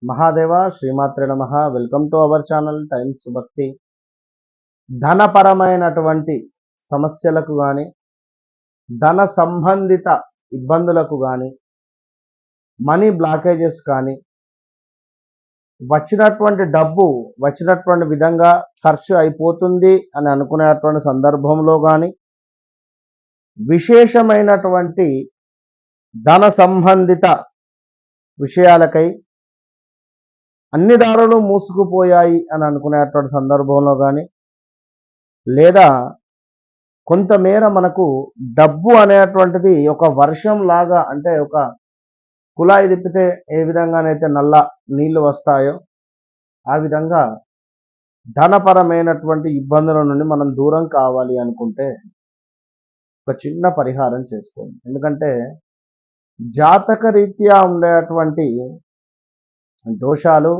మహాదేవ శ్రీమాత్రే నమః. Welcome to our channel times భక్తి. ధనపరమైనటువంటి సమస్యలకు కానీ, ధన సంబంధిత ఇబ్బందులకు కానీ, మనీ బ్లాకేజెస్ కానీ, వచ్చినటువంటి డబ్బు వచ్చినటువంటి విధంగా ఖర్చు అయిపోతుంది అని అనుకునేటువంటి సందర్భంలో కానీ, విశేషమైనటువంటి ధన సంబంధిత విషయాలకై అన్ని దారులు మూసుకుపోయాయి అని అనుకునేటువంటి సందర్భంలో కానీ, లేదా కొంతమేర మనకు డబ్బు అనేటువంటిది ఒక వర్షం లాగా, అంటే ఒక కుళాయి తిప్పితే ఏ విధంగానైతే నల్ల నీళ్లు వస్తాయో ఆ విధంగా ధనపరమైనటువంటి ఇబ్బందుల నుండి మనం దూరం కావాలి అనుకుంటే ఒక చిన్న పరిహారం చేసుకోండి. ఎందుకంటే జాతక రీత్యా ఉండేటువంటి దోషాలు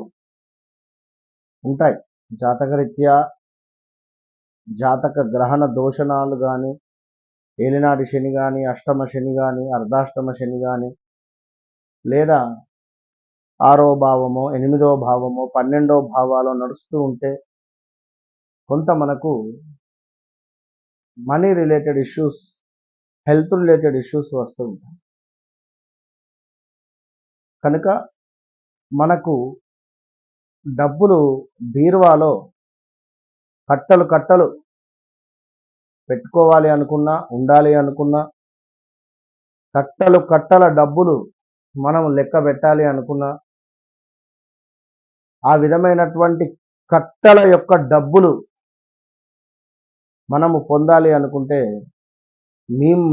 ఉంటాయి. జాతకరీత్యా జాతక గ్రహణ దోషణాలు కానీ, ఏలినాటి శని కానీ, అష్టమ శని కానీ, అర్ధాష్టమ శని కానీ, లేదా 6వ భావమో 8వ భావమో 12వ భావాలో నడుస్తూ ఉంటే కొంత మనకు money related issues, health related issues వస్తూ ఉంటాయి. కనుక మనకు డబ్బులు బీరువాలో కట్టలు కట్టలు పెట్టుకోవాలి అనుకున్నా, ఉండాలి అనుకున్నా, కట్టలు కట్టల డబ్బులు మనం లెక్క పెట్టాలి అనుకున్నా, ఆ విధమైనటువంటి కట్టల యొక్క డబ్బులు మనము పొందాలి అనుకుంటే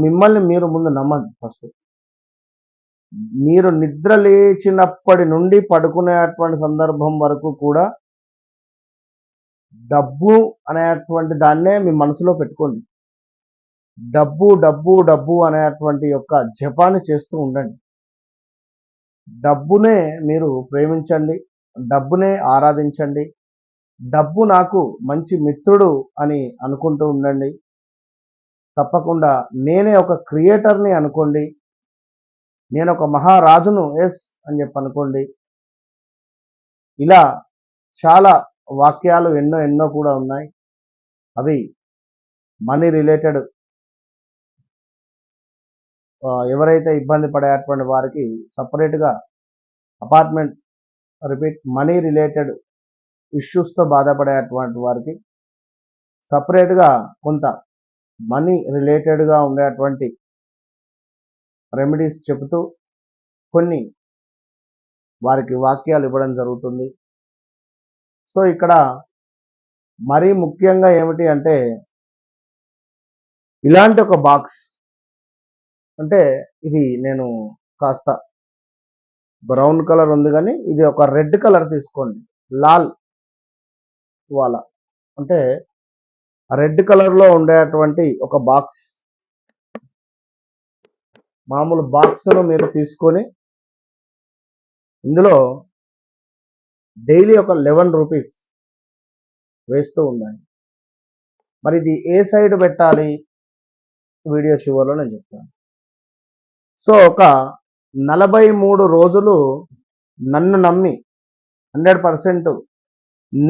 మిమ్మల్ని మీరు ముందు నమ్మండి. ఫస్ట్ మీరు నిద్ర లేచినప్పటి నుండి పడుకునేటువంటి సందర్భం వరకు కూడా డబ్బు అనేటువంటి దాన్నే మీ మనసులో పెట్టుకోండి. డబ్బు డబ్బు డబ్బు అనేటువంటి యొక్క జపాన్ని చేస్తూ ఉండండి. డబ్బునే మీరు ప్రేమించండి, డబ్బునే ఆరాధించండి, డబ్బు నాకు మంచి మిత్రుడు అని అనుకుంటూ ఉండండి. తప్పకుండా నేనే ఒక క్రియేటర్ని అనుకోండి, నేను ఒక మహారాజును ఎస్ అని చెప్పి అనుకోండి. ఇలా చాలా వాక్యాలు ఎన్నో కూడా ఉన్నాయి. అవి మనీ రిలేటెడ్, ఎవరైతే ఇబ్బంది పడేటువంటి వారికి సపరేట్గా అపార్ట్మెంట్, రిపీట్, మనీ రిలేటెడ్ ఇష్యూస్తో బాధపడేటువంటి వారికి సపరేట్గా కొంత మనీ రిలేటెడ్గా ఉండేటువంటి రెమెడీస్ చెబుతూ కొన్ని వారికి వాక్యాలు ఇవ్వడం జరుగుతుంది. సో ఇక్కడ మరీ ముఖ్యంగా ఏమిటి అంటే, ఇలాంటి ఒక బాక్స్, అంటే ఇది నేను కాస్త బ్రౌన్ కలర్ ఉంది కానీ ఇది ఒక రెడ్ కలర్ తీసుకోండి. లాల్ వాలా, అంటే రెడ్ కలర్లో ఉండేటువంటి ఒక బాక్స్, మామూలు బాక్స్ను మీరు తీసుకొని ఇందులో డైలీ ఒక 11 రూపీస్ వేస్తూ ఉండండి. మరి ఇది ఏ సైడ్ పెట్టాలి వీడియో చివరిలో నేను చెప్తాను. సో ఒక 43 రోజులు నన్ను నమ్మి 100%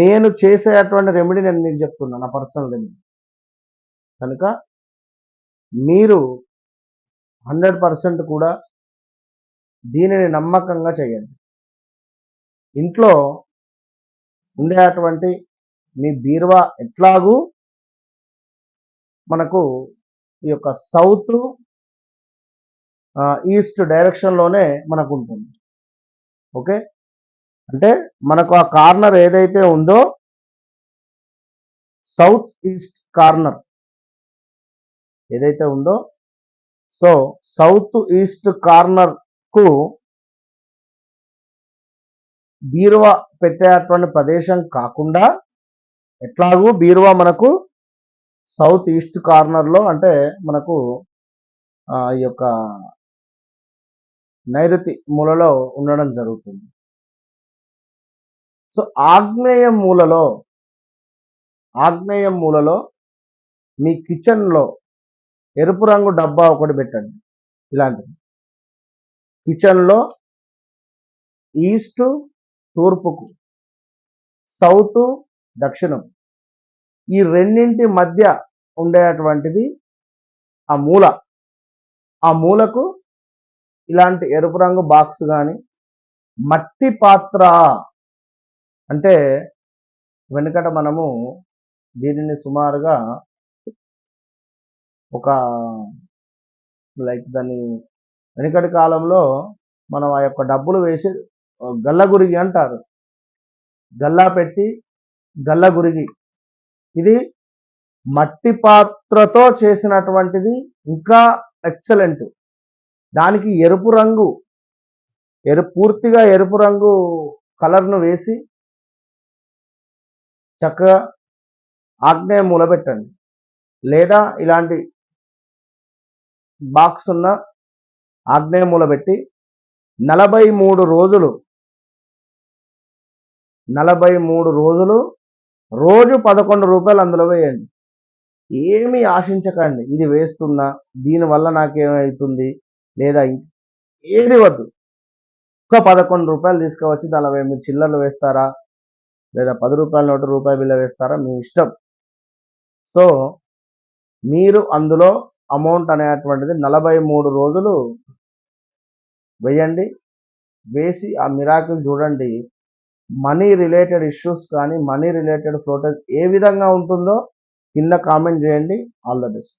నేను చేసేటువంటి రెమెడీ నేను మీకు చెప్తున్నాను, నా పర్సనల్ రెమెడీ. కనుక మీరు 100% కూడా దీనిని నమ్మకంగా చేయండి. ఇంట్లో ఉండేటువంటి మీ బీరువా ఎట్లాగూ మనకు ఈ యొక్క సౌత్ ఈస్ట్ డైరెక్షన్లోనే మనకు ఉంటుంది. ఓకే, అంటే మనకు ఆ కార్నర్ ఏదైతే ఉందో సౌత్ ఈస్ట్ కార్నర్ ఏదైతే ఉందో, సో సౌత్ ఈస్ట్ కార్నర్కు బీరువా పెట్టేటువంటి ప్రదేశం కాకుండా, ఎట్లాగూ బీరువా మనకు సౌత్ ఈస్ట్ కార్నర్లో, అంటే మనకు ఈ యొక్క నైరుతి మూలలో ఉండడం జరుగుతుంది. సో ఆగ్నేయ మూలలో మీ కిచెన్లో ఎరుపు రంగు డబ్బా ఒకటి పెట్టండి. ఇలాంటిది కిచెన్లో ఈస్ట్ తూర్పుకు, సౌత్ దక్షిణం, ఈ రెండింటి మధ్య ఉండేటువంటిది ఆ మూల. ఆ మూలకు ఇలాంటి ఎరుపు రంగు బాక్స్ కానీ, మట్టి పాత్ర అంటే వెనుకట మనము దీనిని సుమారుగా ఒక దాన్ని వెనుకటి కాలంలో మనం ఆ యొక్క డబ్బులు వేసి గల్లగురిగి అంటారు, గల్లా పెట్టి గల్లగురిగి, ఇది మట్టి పాత్రతో చేసినటువంటిది, ఇంకా ఎక్సలెంట్. దానికి ఎరుపు రంగు, పూర్తిగా ఎరుపు రంగు కలర్ను వేసి చక్కగా ఆగ్నేయ మూల పెట్టండి, లేదా ఇలాంటి బాక్స్ ఉన్న ఆగ్నేయ మూల పెట్టి 43 రోజులు, 43 రోజులు రోజు 11 రూపాయలు అందులో వేయండి. ఏమీ ఆశించకండి, ఇది వేస్తున్నా దీనివల్ల నాకేమవుతుంది లేదా ఏది వద్దు. ఒక 11 రూపాయలు తీసుకువచ్చి దానిలో మీరు చిల్లర్లు వేస్తారా, లేదా 10 రూపాయల నోటు, రూపాయి బిల్ల వేస్తారా, మీ ఇష్టం. సో మీరు అందులో అమౌంట్ అనేటువంటిది 43 రోజులు వేయండి. వేసి ఆ మిరాకిల్ చూడండి. మనీ రిలేటెడ్ ఇష్యూస్ కానీ, మనీ రిలేటెడ్ ఫ్లోటేజ్ ఏ విధంగా ఉంటుందో కింద కామెంట్ చేయండి. All the best.